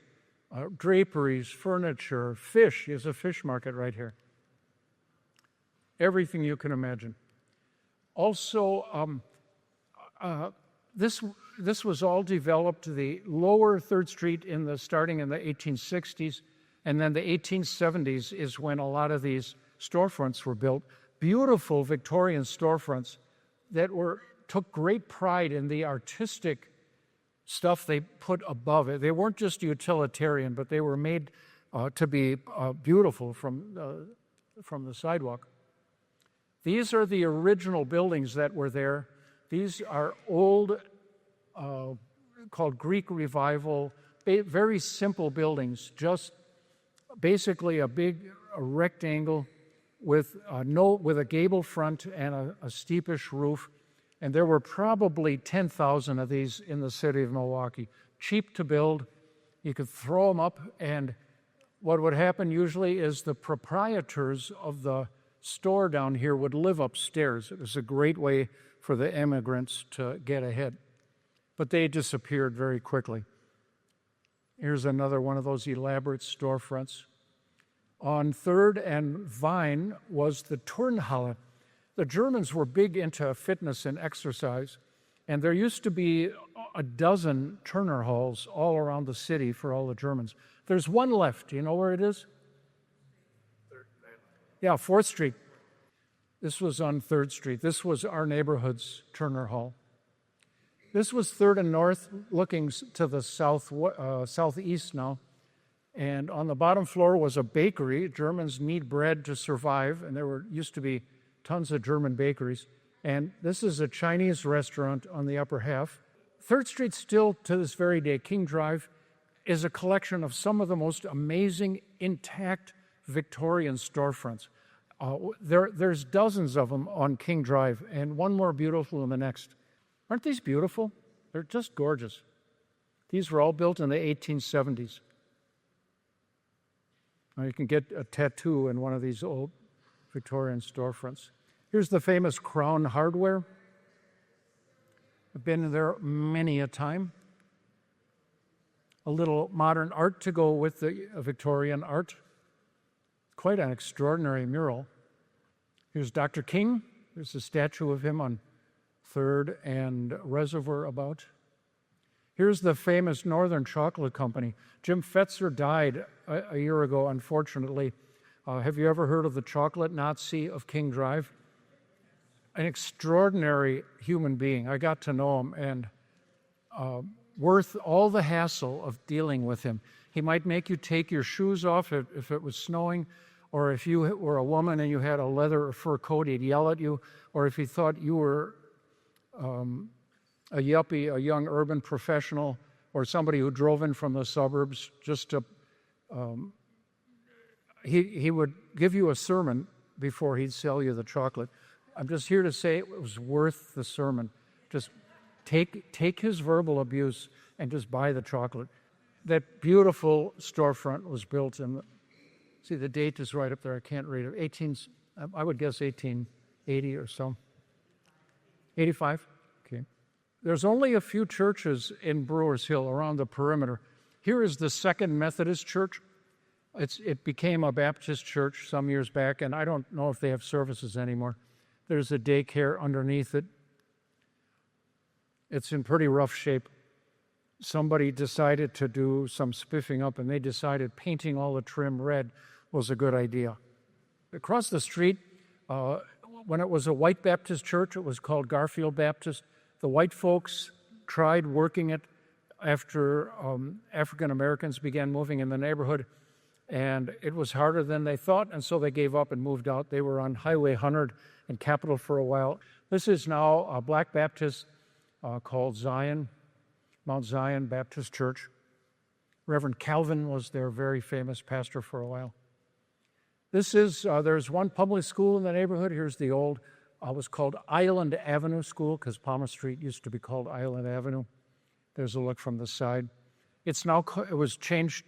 Draperies, furniture, fish. There's a fish market right here. Everything you can imagine. Also, this was all developed, the lower 3rd Street starting in the 1860s, and then the 1870s is when a lot of these storefronts were built. Beautiful Victorian storefronts that took great pride in the artistic stuff they put above it. They weren't just utilitarian, but they were made to be beautiful from the sidewalk. These are the original buildings that were there. These are old, called Greek Revival, very simple buildings, just basically a rectangle with a gable front and a steepish roof. And there were probably 10,000 of these in the city of Milwaukee. Cheap to build. You could throw them up, and what would happen usually is the proprietors of the store down here would live upstairs. It was a great way for the immigrants to get ahead. But they disappeared very quickly. Here's another one of those elaborate storefronts. On 3rd and Vine was the Turnhalle. The Germans were big into fitness and exercise, and there used to be a dozen Turner halls all around the city for all the Germans. There's one left. Do you know where it is? Yeah, 4th Street. This was on 3rd Street. This was our neighborhood's Turner Hall. This was 3rd and North, looking to the southeast now. And on the bottom floor was a bakery. Germans need bread to survive, and there used to be tons of German bakeries. And this is a Chinese restaurant on the upper half. 3rd Street still, to this very day, King Drive, is a collection of some of the most amazing, intact Victorian storefronts. There's dozens of them on King Drive, and one more beautiful than the next. Aren't these beautiful? They're just gorgeous. These were all built in the 1870s. Now you can get a tattoo in one of these old Victorian storefronts. Here's the famous Crown Hardware. I've been there many a time. A little modern art to go with the Victorian art. Quite an extraordinary mural. Here's Dr. King. There's a statue of him on 3rd and Reservoir about. Here's the famous Northern Chocolate Company. Jim Fetzer died a year ago, unfortunately. Have you ever heard of the chocolate Nazi of King Drive? An extraordinary human being. I got to know him, and worth all the hassle of dealing with him. He might make you take your shoes off if it was snowing, or if you were a woman and you had a leather or fur coat, he'd yell at you, or if he thought you were a yuppie, a young urban professional, or somebody who drove in from the suburbs just to, he would give you a sermon before he'd sell you the chocolate. I'm just here to say it was worth the sermon. Just take his verbal abuse and just buy the chocolate. That beautiful storefront was built in, see the date is right up there, I can't read it, I would guess 1880 or so. 85? Okay. There's only a few churches in Brewers Hill around the perimeter. Here is the Second Methodist Church. It became a Baptist church some years back, and I don't know if they have services anymore. There's a daycare underneath it. It's in pretty rough shape. Somebody decided to do some spiffing up, and they decided painting all the trim red was a good idea. Across the street, when it was a white Baptist church, it was called Garfield Baptist. The white folks tried working it after African Americans began moving in the neighborhood, and it was harder than they thought, and so they gave up and moved out. They were on Highway 100 in Capitol for a while. This is now a black Baptist called Zion, Mount Zion Baptist Church. Reverend Calvin was their very famous pastor for a while. This is, there's one public school in the neighborhood. Here's the old, was called Island Avenue School, because Palmer Street used to be called Island Avenue. There's a look from the side. It was changed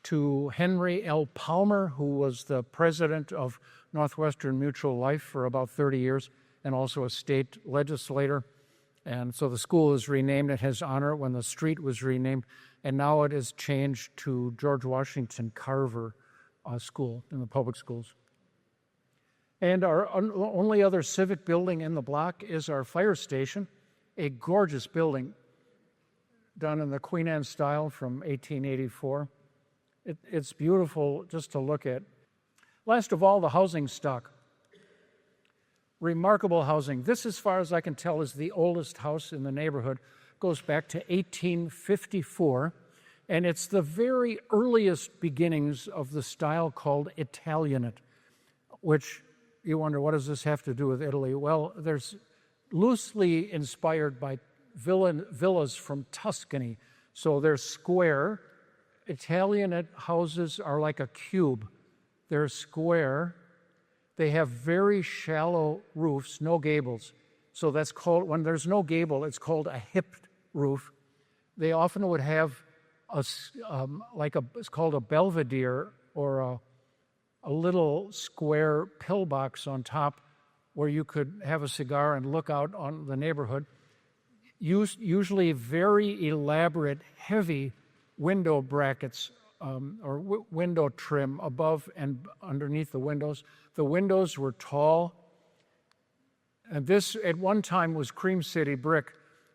to Henry L. Palmer, who was the president of Northwestern Mutual Life for about 30 years, and also a state legislator. And so the school is renamed in his honor when the street was renamed, and now it is changed to George Washington Carver School in the public schools. And our only other civic building in the block is our fire station, a gorgeous building done in the Queen Anne style from 1884. It's beautiful just to look at. Last of all, the housing stock. Remarkable housing. This, as far as I can tell, is the oldest house in the neighborhood. Goes back to 1854, and it's the very earliest beginnings of the style called Italianate, which you wonder, what does this have to do with Italy? Well, there's loosely inspired by villas from Tuscany. So they're square. Italianate houses are like a cube. They're square. They have very shallow roofs, no gables. So that's called, when there's no gable, it's called a hipped roof. They often would have it's called a belvedere, or a little square pillbox on top where you could have a cigar and look out on the neighborhood. Usually very elaborate, heavy window brackets or window trim above and underneath the windows. The windows were tall. And this, at one time, was Cream City brick,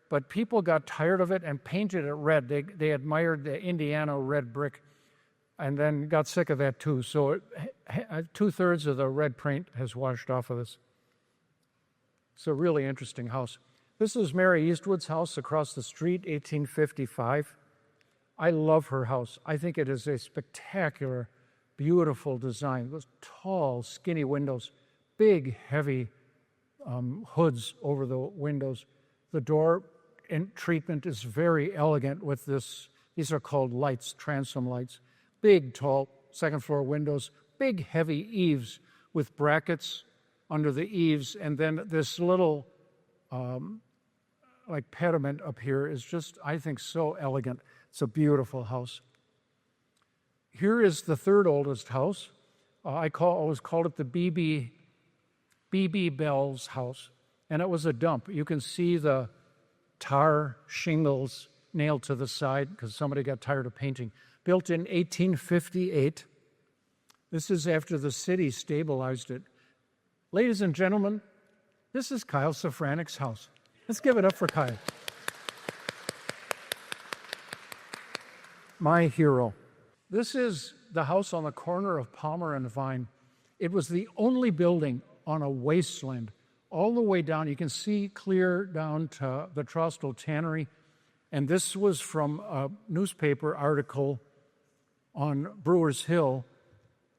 but people got tired of it and painted it red. They admired the Indiana red brick and then got sick of that too. So 2/3 of the red paint has washed off of this. It's a really interesting house. This is Mary Eastwood's house across the street, 1855. I love her house. I think it is a spectacular, beautiful design. Those tall, skinny windows, big, heavy hoods over the windows. The door treatment is very elegant with this. These are called lights, transom lights. Big, tall, second floor windows, big, heavy eaves with brackets under the eaves, and then this little like pediment up here is just, I think, so elegant. It's a beautiful house. Here is the third oldest house. I always called it the BB Bell's house, and it was a dump. You can see the tar shingles nailed to the side because somebody got tired of painting. Built in 1858. This is after the city stabilized it. Ladies and gentlemen, this is Kyle Safranik's house. Let's give it up for Kyle. My hero. This is the house on the corner of Palmer and Vine. It was the only building on a wasteland. All the way down, you can see clear down to the Trostel Tannery. And this was from a newspaper article on Brewers Hill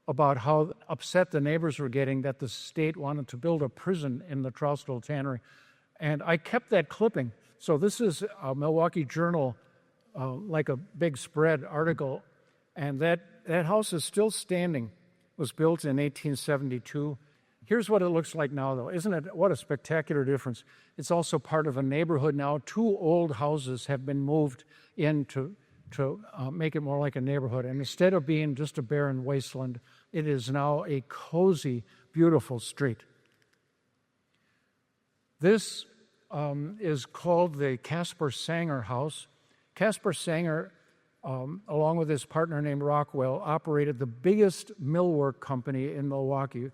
about how upset the neighbors were getting that the state wanted to build a prison in the Trostel Tannery. And I kept that clipping. So this is a Milwaukee Journal, like a big spread article. And that house is still standing. It was built in 1872. Here's what it looks like now, though. Isn't it? What a spectacular difference. It's also part of a neighborhood now. 2 old houses have been moved in to make it more like a neighborhood. And instead of being just a barren wasteland, it is now a cozy, beautiful street. This is called the Caspar Sanger House. Caspar Sanger, along with his partner named Rockwell, operated the biggest millwork company in Milwaukee,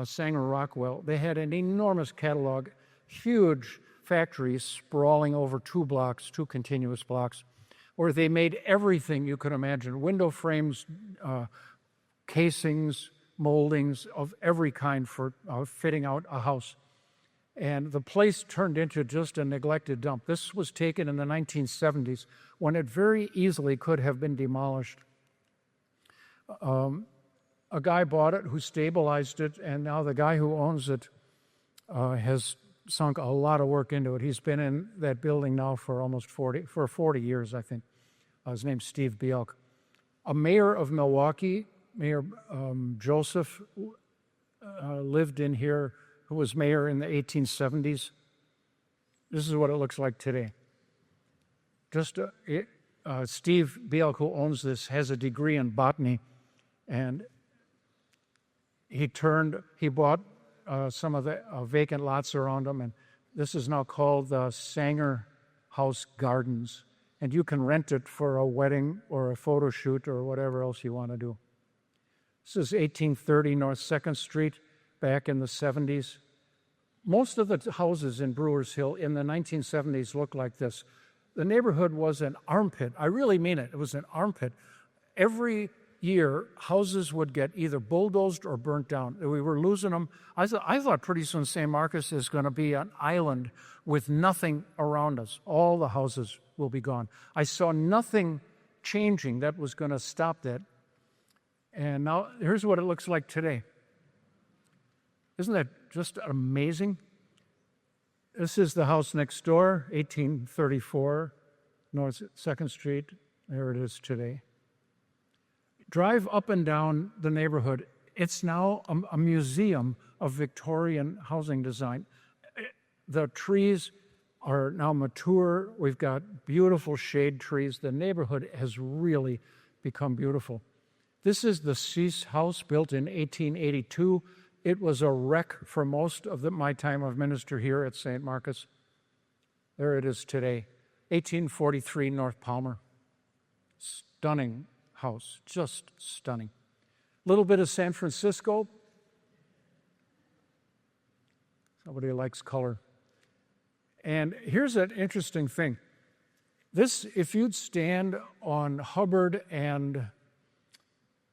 Sanger Rockwell. They had an enormous catalog, huge factories sprawling over 2 continuous blocks, where they made everything you could imagine, window frames, casings, moldings of every kind for fitting out a house. And the place turned into just a neglected dump. This was taken in the 1970s when it very easily could have been demolished. A guy bought it who stabilized it, and now the guy who owns it has sunk a lot of work into it. He's been in that building now for almost 40 years, I think. His name's Steve Bielk. A mayor of Milwaukee, Mayor Joseph, lived in here, who was mayor in the 1870s. This is what it looks like today. Steve Bielk, who owns this, has a degree in botany, and he bought some of the vacant lots around him, and this is now called the Sanger House Gardens. And you can rent it for a wedding or a photo shoot or whatever else you want to do. This is 1830 North 2nd Street, back in the 70s. Most of the houses in Brewers Hill in the 1970s looked like this. The neighborhood was an armpit. I really mean it. It was an armpit. Every year, houses would get either bulldozed or burnt down. We were losing them. I thought pretty soon St. Marcus is going to be an island with nothing around us. All the houses will be gone. I saw nothing changing that was going to stop that. And now, here's what it looks like today. Isn't that just amazing? This is the house next door, 1834 North 2nd Street. There it is today. Drive up and down the neighborhood. It's now a museum of Victorian housing design. The trees are now mature. We've got beautiful shade trees. The neighborhood has really become beautiful. This is the Cease House, built in 1882. It was a wreck for most of my time of minister here at St. Marcus. There it is today, 1843 North Palmer. Stunning house, just stunning. A little bit of San Francisco. Somebody likes color. And here's an interesting thing. This, if you'd stand on Hubbard and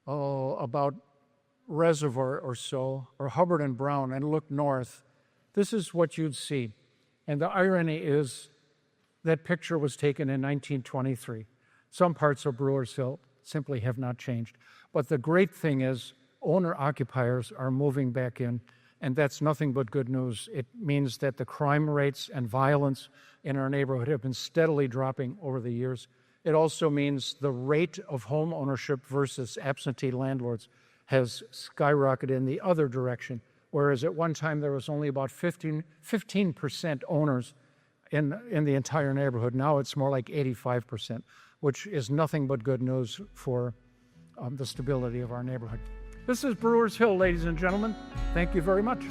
about Reservoir or so, or Hubbard and Brown, and look north, this is what you'd see. And the irony is that picture was taken in 1923. Some parts of Brewers Hill simply have not changed. But the great thing is owner-occupiers are moving back in, and that's nothing but good news. It means that the crime rates and violence in our neighborhood have been steadily dropping over the years. It also means the rate of home ownership versus absentee landlords has skyrocketed in the other direction, whereas at one time there was only about 15% owners in the entire neighborhood. Now it's more like 85%, which is nothing but good news for the stability of our neighborhood. This is Brewers Hill, ladies and gentlemen. Thank you very much.